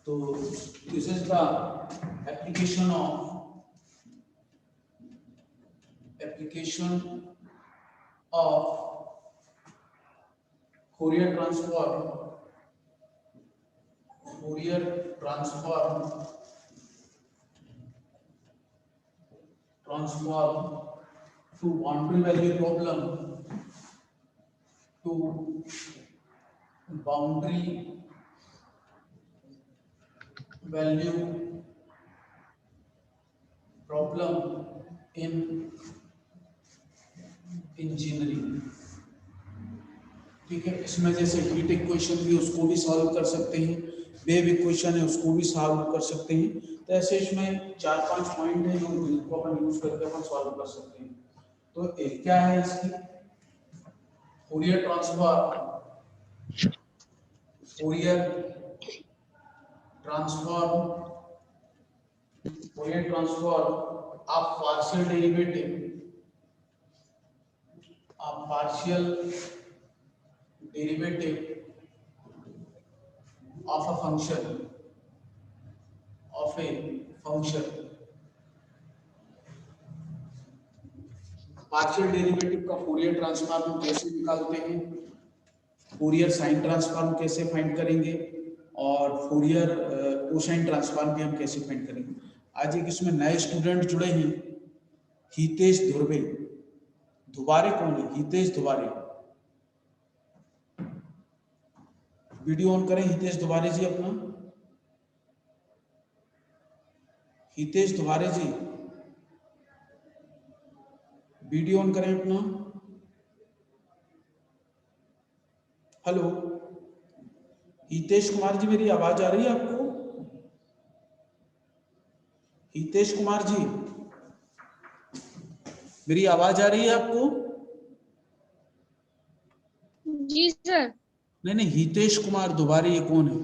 So this is the application of Fourier transform to boundary value problem to boundary value problem in engineering. ठीक है, इसमें जैसे heat equation भी उसको भी सॉल्व कर सकते हैं, वेव इक्वेशन है उसको भी सॉल्व कर सकते हैं। तो ऐसे इसमें 4-5 पॉइंट है जिनको अपन यूज करके अपन सॉल्व कर सकते हैं। तो एक क्या है इसकी Fourier transform of partial derivative of a function partial derivative का फोरियर ट्रांसफॉर्म कैसे निकालते हैं, फोरियर साइन ट्रांसफॉर्म कैसे फाइंड करेंगे और फोरियर कोसाइन ट्रांसफॉर्म भी हम कैसे फाइंड करेंगे। आज एक इसमें नए स्टूडेंट जुड़े हैं, हितेश धुर्वे। धुबारे कौन है? हितेश धुबारे। वीडियो ऑन करें हितेश धुबारे जी अपना। हितेश धुबारे जी वीडियो ऑन करें अपना। हेलो हितेश कुमार जी, मेरी आवाज आ रही है आपको? हितेश कुमार जी मेरी आवाज आ रही है आपको? जी सर। नहीं, हितेश कुमार दुबारे ये कौन है?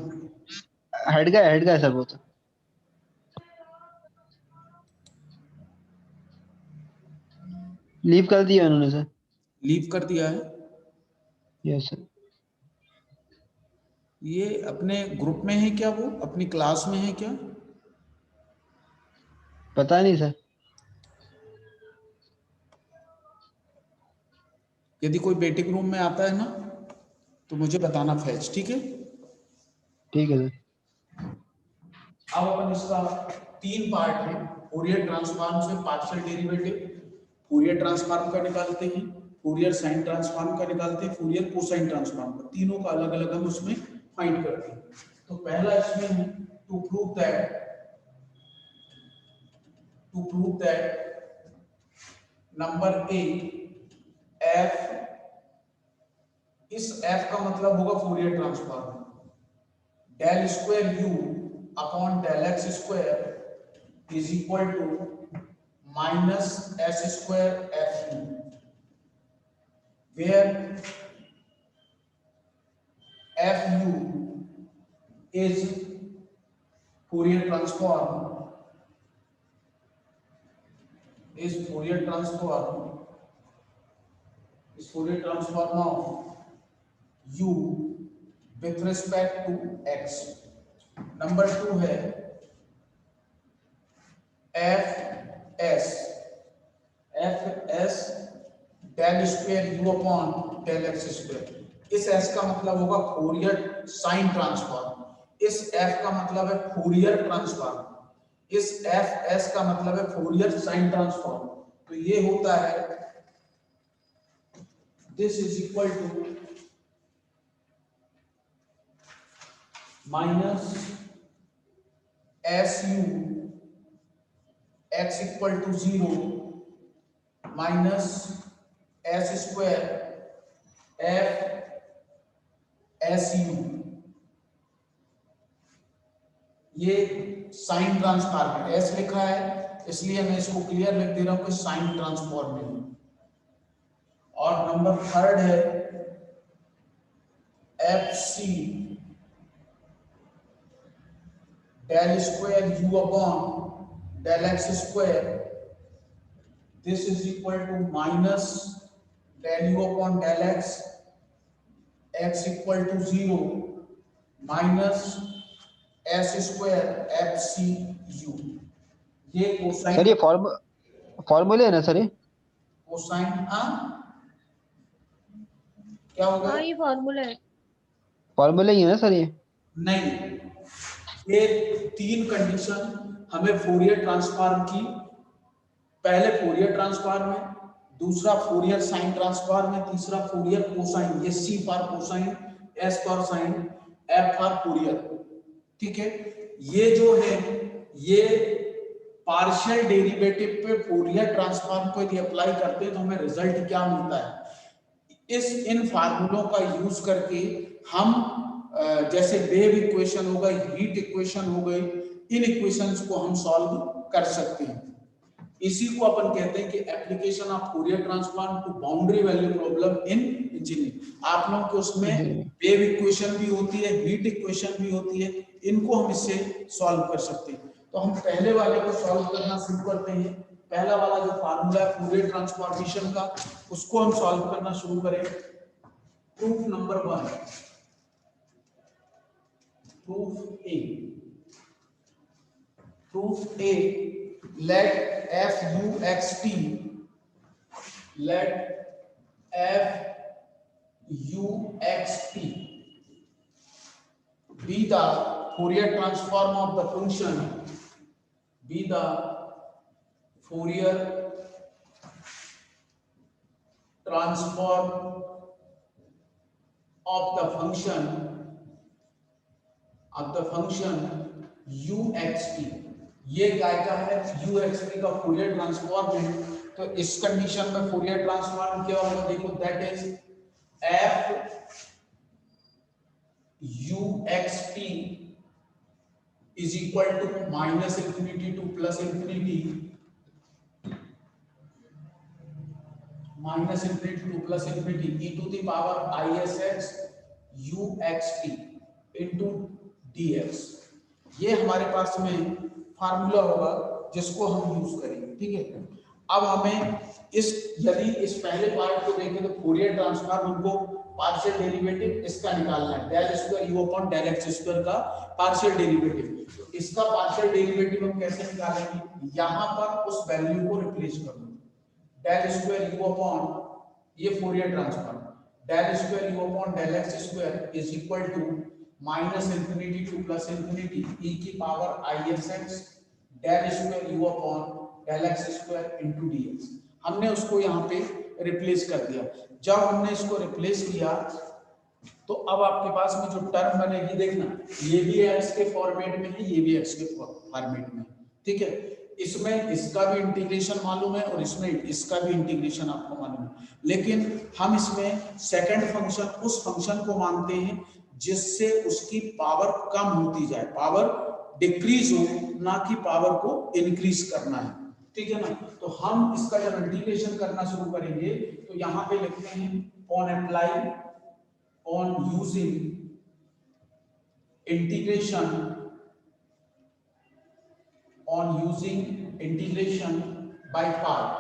हट गया सर वो तो। लीव कर दिया उन्होंने सर। लीव कर दिया है? Yes sir. ये अपने ग्रुप में है क्या? वो अपनी क्लास में है क्या? पता नहीं सर। यदि कोई वेटिंग रूम में आता है ना तो मुझे बताना फैच, ठीक है? ठीक है सर। अब अपन इसका 3 पार्ट है, फोरियर ट्रांसफॉर्म से पार्शियल डेरिवेटिव, फोरियर ट्रांसफॉर्म का निकालते हैं, फोरियर साइन ट्रांसफॉर्म का निकालते हैं, फोरियर कोसाइन ट्रांसफॉर्म का, तीनों का अलग अलग हम उसमें फाइंड करते हैं। तो पहला इसमें है to prove that number a f, इस एफ का मतलब होगा Fourier transform, del square u upon del x square is equal to minus s square f u, where f u is Fourier transform of u with respect to x। Number 2 है fs del square u upon del x square. इस s का मतलब होगा Fourier sine transform, इस f का मतलब है Fourier transform, इस fs का मतलब है फोरियर साइन ट्रांसफॉर्म। तो ये होता है this is equal to minus s u x equal to 0 minus s square f s u. ये साइन ट्रांसफॉर्म है, एस लिखा है इसलिए मैं इसको क्लियर लिख दे रहा हूं कि साइन ट्रांसफॉर्म है। और नंबर 3 है f c del square u upon del x square, this is equal to minus del u upon del x equal to 0 minus s square f c u. ये cosine, sir ये फॉर्मूले है ना sir? ये cosine क्या होगा? हाँ ये फॉर्मूला है। फॉर्मूले ही है ना सर ये? नहीं, ये तीन कंडीशन हमें फोरियर ट्रांसफॉर्म की, पहले फोरियर ट्रांसफॉर्म में, दूसरा फोरियर साइन ट्रांसफॉर्म में, तीसरा फोरियर कोसाइन। ये C for cosine, S for sine, F for Fourier. ठीक है, ये जो है ये पार्शियल डेरिवेटिव पे फोरियर ट्रांसफॉर्म को यदि अप्लाई करते हैं तो हमें रिजल्ट क्या मिलता है, इन फार्मूलों का यूज करके हम जैसे वेव इक्वेशन हो गई, हीट इक्वेशन हो गई, इन इक्वेशंस को हम सॉल्व कर सकते हैं। इसी को अपन कहते हैं कि application of Fourier transform to boundary value problem in engineering. आप लोगों के उसमें वेव इक्वेशन भी होती है, हीट इक्वेशन भी होती है, इनको हम इससे सॉल्व कर सकते हैं। तो हम पहले वाले को सॉल्व करना शुरू करते हैं। पहला वाला जो फार्मूला है फोरियर ट्रांसफॉर्मेशन का, उसको हम सॉल्व करना शुरू करें। Proof number 1, proof A. Proof A, let f u x t, let f u x t be the Fourier transform of the function, be the Fourier transform of the function u x t। ये क्या है, u x t का Fourier transform है। तो इस condition में Fourier transform क्या होगा, देखो, that is f u x t is equal to minus infinity to plus infinity, minus infinity to plus infinity e to the power isx u x t into dx। ये हमारे पास में formula होगा जिसको हम use करेंगे। ठीक है, अब हमें यदि इस पहले पार्ट को देखें तो फोरियर ट्रांसफॉर्म हमको पार्शियल डेरिवेटिव इसका निकालना है, del square u upon del x square का पार्शियल डेरिवेटिव। तो इसका पार्शियल डेरिवेटिव हम कैसे निकालेंगे, यहां पर उस वैल्यू को रिप्लेस कर दो, डेल स्क्वायर यू अपॉन, ये Fourier transform, del square u upon del x square is equal to minus infinity to plus infinity e की power i s x del square u upon del x square into dx। हमने उसको यहाँ पे replace कर दिया। जब हमने इसको रिप्लेस किया तो अब आपके पास में जो टर्म बनेगी, देखना, ये भी x के फॉर्मेट में है, ये भी x के फॉर्मेट में। ठीक है, इसमें इसका भी इंटीग्रेशन मालूम है और इसमें इसका भी इंटीग्रेशन आपको मालूम है, लेकिन हम इसमें सेकंड फंक्शन उस फंक्शन को मानते हैं जिससे उसकी पावर कम होती जाए, पावर डिक्रीज हो, ना कि पावर को इंक्रीज करना है। ठीक है ना, तो हम इसका जब इंटीग्रेशन करना शुरू करेंगे तो यहाँ पे लिखते हैं on apply, on using integration, on using integration by part.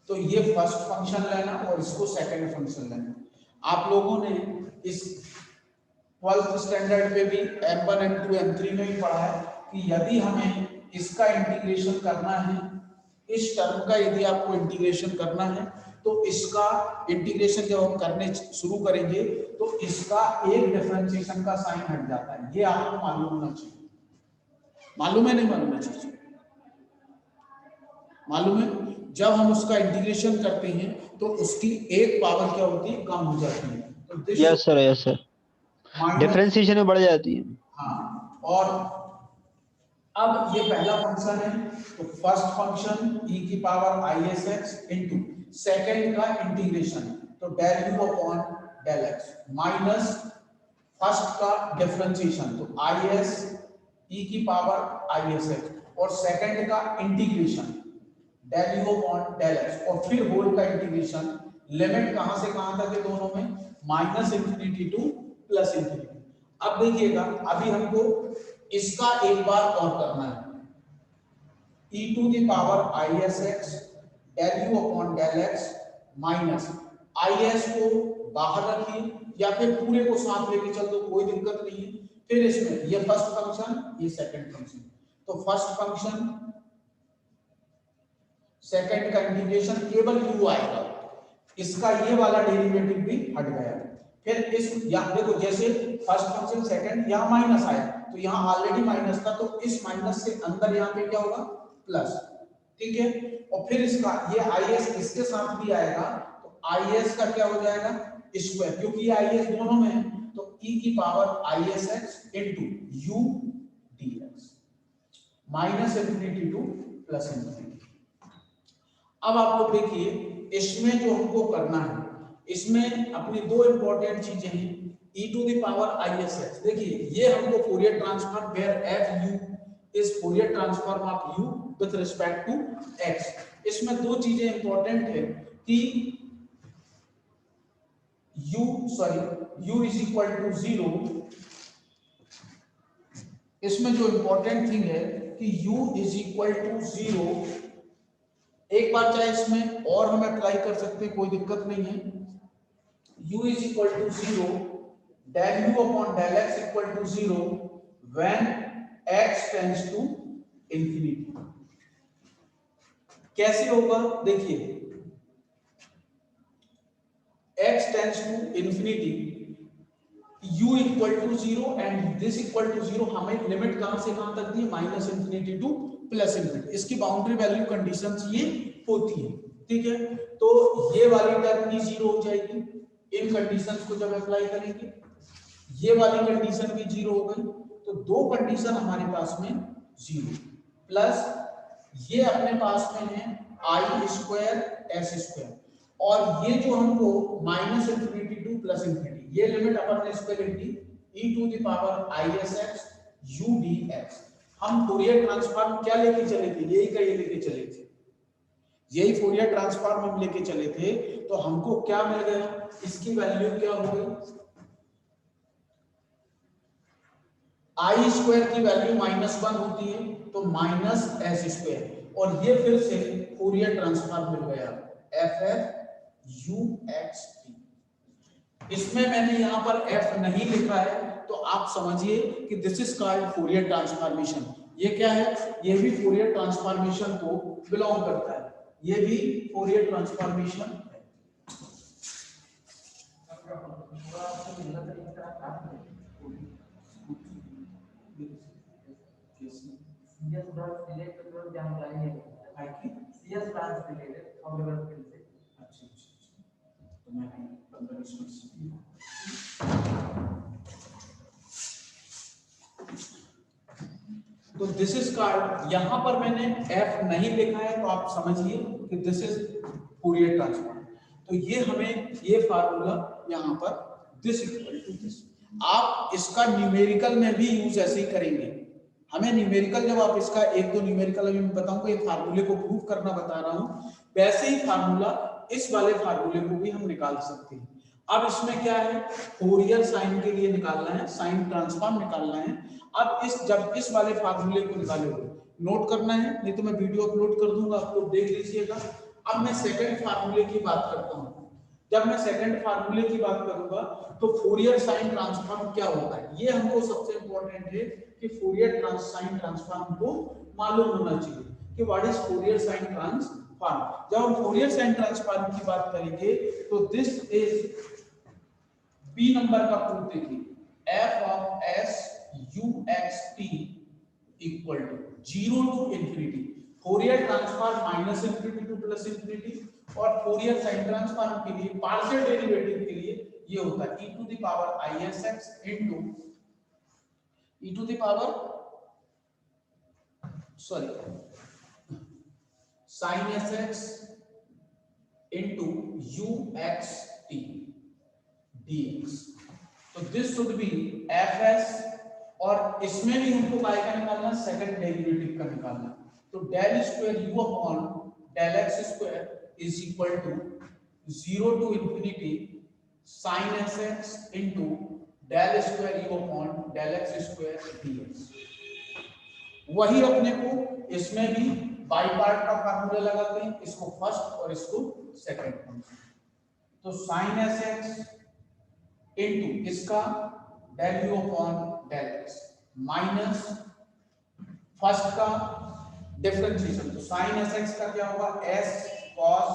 तो ये फर्स्ट फंक्शन लेना और इसको सेकंड फंक्शन लेना। आप लोगों ने इस 12th स्टैंडर्ड पे भी M1 M2 M3 में भी पढ़ा है कि यदि हमें इसका इंटीग्रेशन करना है, इस टर्म का यदि आपको इंटीग्रेशन करना है तो इसका इंटीग्रेशन जब हम करने शुरू करेंगे तो इसका एक डिफरेंशिएशन का साइन हट जाता है। ये आपको मालूम होना चाहिए। मालूम है नहीं मालूम है चीज? मालूम है, जब हम उसका इंटीग्रेशन करते हैं तो उसकी एक पावर क्या होती है, कम हो जाती है। तो yes sir, yes sir, differentiation में बढ़ जाती है। हाँ, और अब ये पहला फंक्शन है तो फर्स्ट फंक्शन e की power i s x into second का इंटीग्रेशन तो del u upon del x minus first का डिफरेंशिएशन तो i s e की पावर i s x और सेकंड का integration del u upon del x और फिर होल का इंटीग्रेशन। लिमिट कहां से कहां तक है दोनों में, minus infinity to plus infinity. अब देखिएगा, अभी हमको इसका एक बार और करना है, e to the power i s x del u upon del x minus i s को बाहर रखिए या फिर पूरे को साथ लेके चल दो, कोई दिक्कत नहीं है। फिर इसमें ये फर्स्ट फंक्शन, ये सेकंड फंक्शन, तो फर्स्ट फंक्शन सेकंड का इंटीग्रेशन केवल u आएगा, इसका ये वाला डेरिवेटिव भी हट गया। फिर इस यहाँ देखो, जैसे फर्स्ट फंक्शन सेकंड, यहाँ माइनस आया तो यहाँ ऑलरेडी माइनस था, तो इस माइनस से अंदर यहाँ पे क्या होगा, प्लस, ठीक है। और फिर इसका ये is इसके साथ भी आएगा, तो is का क्या हो जाएगा, स्क्वायर, क्योंकि ये is दोनों में है, तो e की power isx into u dx, minus infinity to plus infinity. अब आप लोग देखिए, इसमें जो हमको करना है, इसमें अपनी दो इंपॉर्टेंट चीजें हैं, e to the power isx। देखिए ये हमको Fourier transform where f u is Fourier transform of u with respect to x। इसमें दो चीजें इंपॉर्टेंट है कि u इज इक्वल टू 0। इसमें जो इंपॉर्टेंट थिंग है कि u इज इक्वल टू 0, एक बार चाहे इसमें और हम अप्लाई कर सकते हैं, कोई दिक्कत नहीं है। u is equal to 0, del u upon del x equal to 0 when x tends to infinity. कैसे होगा, देखिए x tends to infinity, u equal to 0 and this equal to 0, हमें लिमिट कहां से कहां तक दी, minus infinity to plus infinity. इसकी बाउंड्री वैल्यू कंडीशंस ये होती है, ठीक है। तो ये वाली टर्म भी 0 हो जाएगी इन कंडीशंस को जब अप्लाई करेंगे, ये वाली कंडीशन भी 0 हो गई, तो दो कंडीशन हमारे पास में 0, प्लस ये अपने पास में है i स्क्वायर s स्क्वायर, और ये जो हमको minus infinity to plus infinity, ये लिमिट अपन ने स्क्वायर ली e to the power isx u dx। हम फोरियर ट्रांसफॉर्म क्या लेके चले थे, यही का ये लेके चले थे, यही फोरियर ट्रांसफॉर्म हम लेके चले थे, तो हमको क्या मिल गया, इसकी वैल्यू क्या हो गई, i स्क्वायर की वैल्यू -1 होती है, तो माइनस s स्क्वायर, और ये फिर से फोरियर ट्रांसफॉर्म मिल गया f u x t। इसमें मैंने यहाँ पर f नहीं लिखा है, तो आप समझिए कि this is called Fourier transformation. ये क्या है, ये भी फोरियर ट्रांसफॉर्मेशन को बिलोंग करता है, ये भी फोरियर ट्रांसफॉर्मेशन है। तो दिस इज कॉल्ड, यहां पर मैंने f नहीं लिखा है, तो आप समझिए कि दिस इज फोरियर ट्रांसफॉर्म। तो ये हमें ये फार्मूला यहां पर दिस इक्वल टू दिस, आप इसका न्यूमेरिकल में भी यूज ऐसे ही करेंगे। हमें न्यूमेरिकल, जब आप इसका एक दो न्यूमेरिकल अभी मैं बताऊंगा, एक फार्मूले को प्रूव करना बता रहा हूं, वैसे ही फार्मूला इस वाले फार्मूले को भी हम निकाल सकते हैं। अब इसमें क्या है, फोरियर साइन के लिए निकालना है, साइन ट्रांसफॉर्म निकालना है। अब जब इस वाले फार्मूले को निकालोगे, नोट करना है, नहीं तो मैं वीडियो अपलोड कर दूंगा, आप लोग देख लीजिएगा। अब मैं सेकंड फार्मूले की बात करता हूं। जब मैं सेकंड फार्मूले की बात करूंगा, तो फोरियर साइन ट्रांसफॉर्म क्या होता है, ये हमको सबसे इंपॉर्टेंट है कि फोरियर साइन ट्रांसफॉर्म को मालूम होना चाहिए कि what is Fourier sine transform. जब हम फोरियर साइन ट्रांसफॉर्म की बात करेंगे, तो दिस इज बी नंबर का प्रूफ देखिए, f of s u x t equal to 0 to infinity, Fourier transform minus infinity to plus infinity, और फोरियर साइन ट्रांसफॉर्म के लिए पार्शियल डेरिवेटिव के लिए ये होता है e to the power isx into e to the power sin sx into ux t dx। तो this should be fs, और इसमें भी हमको y का निकालना, सेकंड डेरिवेटिव का निकालना, तो del square u upon del x square is equal to 0 to infinity sin sx into del square u upon del x square dx। वही अपने को इसमें भी बाई पार्ट का फार्मूला लगाते हैं, इसको फर्स्ट और इसको सेकंड फंक्शन, तो sin sx इनटू इसका del u upon del x minus first का डिफरेंशिएशन, तो साइन एस एक्स का क्या होगा, एस कॉस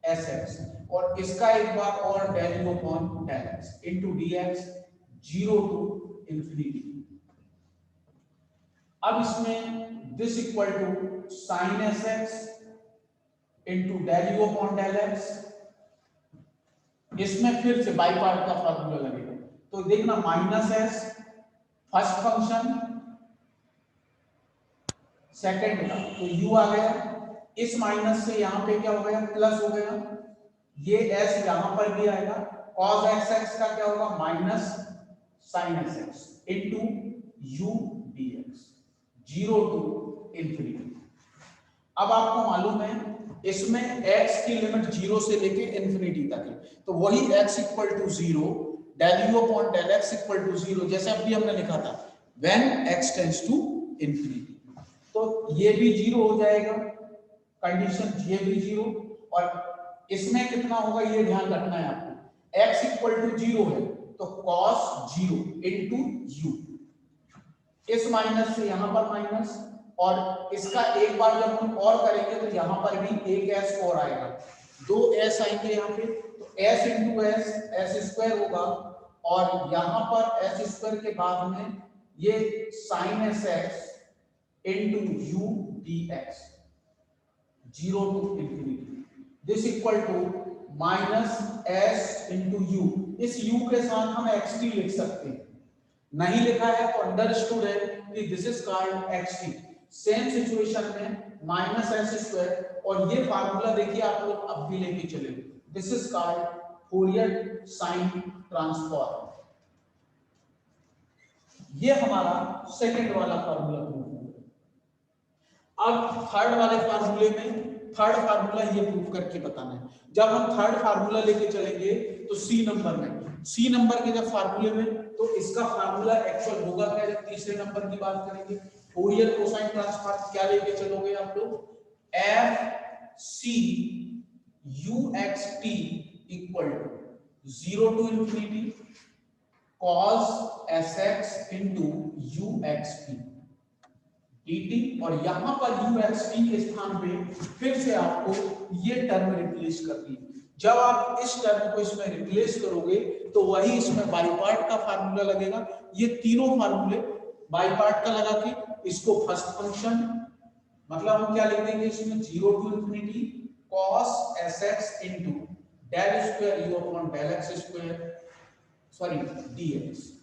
एस एक्स, और इसका एक बार और del u upon del x into dx 0 to infinity. अब इसमें this equal to sine s x into del u upon del x, इसमें फिर से बाई पार्ट का फार्मूला लगेगा, तो देखना minus S first function second का, तो u आ गया, इस माइनस से यहां पे क्या हो गया, प्लस हो गया, ये s यहां पर भी आएगा, cos x का क्या होगा, minus sin x into u dx 0 to infinity. अब आपको मालूम है इसमें x की लिमिट 0 से लेके इंफिनिटी तक है, तो वही x equal to 0 del u upon del x equal to 0, जैसे अभी हमने लिखा था when x tends to infinity, तो ये भी 0 हो जाएगा कंडीशन, ये भी 0, और इसमें कितना होगा ये ध्यान रखना है आपको, x इक्वल टू 0 है तो cos 0 इनटू u, इस माइनस से यहां पर माइनस, और इसका एक बार जब हम और करेंगे तो यहां पर भी एक s और आएगा, दो s आएंगे यहाँ पे, तो s into S S square होगा, और यहां पर s स्क्वायर के बाद में ये sin s x into u dx 0 to infinity, this equal to minus s into u, इस u के साथ हम xt लिख सकते हैं, नहीं लिखा है तो अंडरस्टूड है कि this is called xt। Same situation में माइनस एस स्क्वायर, और ये फार्मूला देखिए आप लोग अब भी लेके चले, this is called Fourier sign transform, ये हमारा सेकंड वाला फार्मूला प्रूफ हो गया। अब थर्ड वाले फार्मूले में, थर्ड फार्मूला ये प्रूफ करके बताना है, जब हम थर्ड फार्मूला लेके चलेंगे तो सी नंबर में, सी नंबर के जब फार्मूले में, तो इसका फार्मूला एक्चुअल होगा क्या, जब तीसरे नंबर की बात करेंगे, फूरियर कोसाइन ट्रांसफॉर्म क्या लेके चलोगे आप लोग, f c u x t equal to 0 to infinity cos s x into u x t dt, और यहां पर ux t के स्थान पे फिर से आपको ये टर्म रिप्लेस करनी है, जब आप इस टर्म को इसमें रिप्लेस करोगे तो वही इसमें बाई पार्ट का फार्मूला लगेगा, ये तीनों फार्मूले बाई पार्ट का लगा के इसको फर्स्ट फंक्शन, मतलब हम क्या लिख देंगे इसमें 0 to infinity cos sx into del square u upon del x square sorry dx।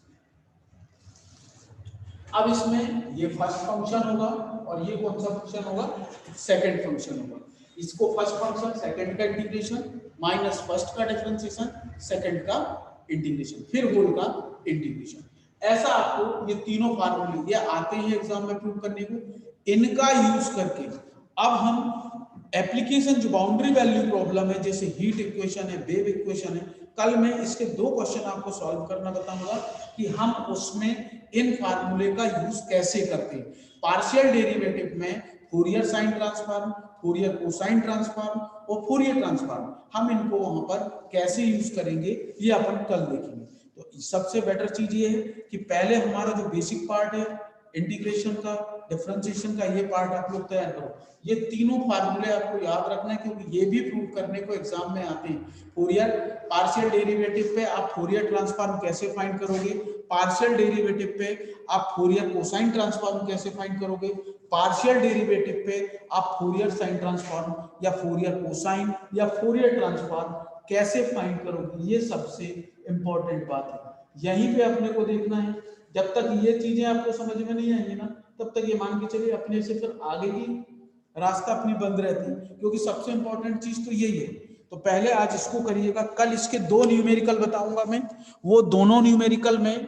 अब इसमें ये फर्स्ट फंक्शन होगा और ये कौन सा फंक्शन होगा, सेकंड फंक्शन होगा, इसको फर्स्ट फंक्शन सेकंड का इंटीग्रेशन माइनस फर्स्ट का डिफरेंशिएशन सेकंड का इंटीग्रेशन फिर होल का इंटीग्रेशन, ऐसा आपको ये तीनों फार्मूले ये आते हैं एग्जाम में प्रूव करने को, इनका यूज करके अब हम एप्लीकेशन जो बाउंड्री वैल्यू प्रॉब्लम है जैसे हीट इक्वेशन है, वेव इक्वेशन है, कल मैं इसके 2 क्वेश्चन आपको सॉल्व करना बताऊंगा कि हम उसमें इन फार्मूले का यूज कैसे करते हैं। पार्शियल डेरिवेटिव में Fourier sign transform, Fourier cosine transform और फूरियर ट्रांसफॉर्म, हम इनको वहां पर कैसे यूज करेंगे ये अपन कल देखेंगे। तो सबसे बेटर चीज ये है कि पहले हमारा जो बेसिक पार्ट है इंटीग्रेशन का, डिफरेंशिएशन का, ये पार्ट आप लोग तैयार करो। ये तीनों फार्मूले आपको याद रखना है क्योंकि ये भी प्रूव करने को एग्जाम में आते हैं। फूरियर पार्शियल डेरिवेटिव पे आप फूरियर ट्रांसफॉर्म कैसे फाइंड करोगे, पार्शियल डेरिवेटिव पे आप फूरियर कोसाइन ट्रांसफॉर्म कैसे फाइंड करोगे, पार्शियल डेरिवेटिव पे आप फूरियर साइन ट्रांसफॉर्म या फूरियर कोसाइन या फूरियर ट्रांसफॉर्म कैसे फाइंड करोगे, ये सबसे इंपॉर्टेंट बात है। यहीं पे अपने को देखना है, जब तक ये चीजें आपको समझ में नहीं आएंगी ना तब तक ये मान के चलिए अपने से फिर आगे की रास्ता अपनी बंद रहती है, क्योंकि सबसे इंपॉर्टेंट चीज तो यही है। तो पहले आज इसको करिएगा, कल इसके 2 न्यूमेरिकल बताऊंगा मैं, वो दोनों न्यूमेरिकल में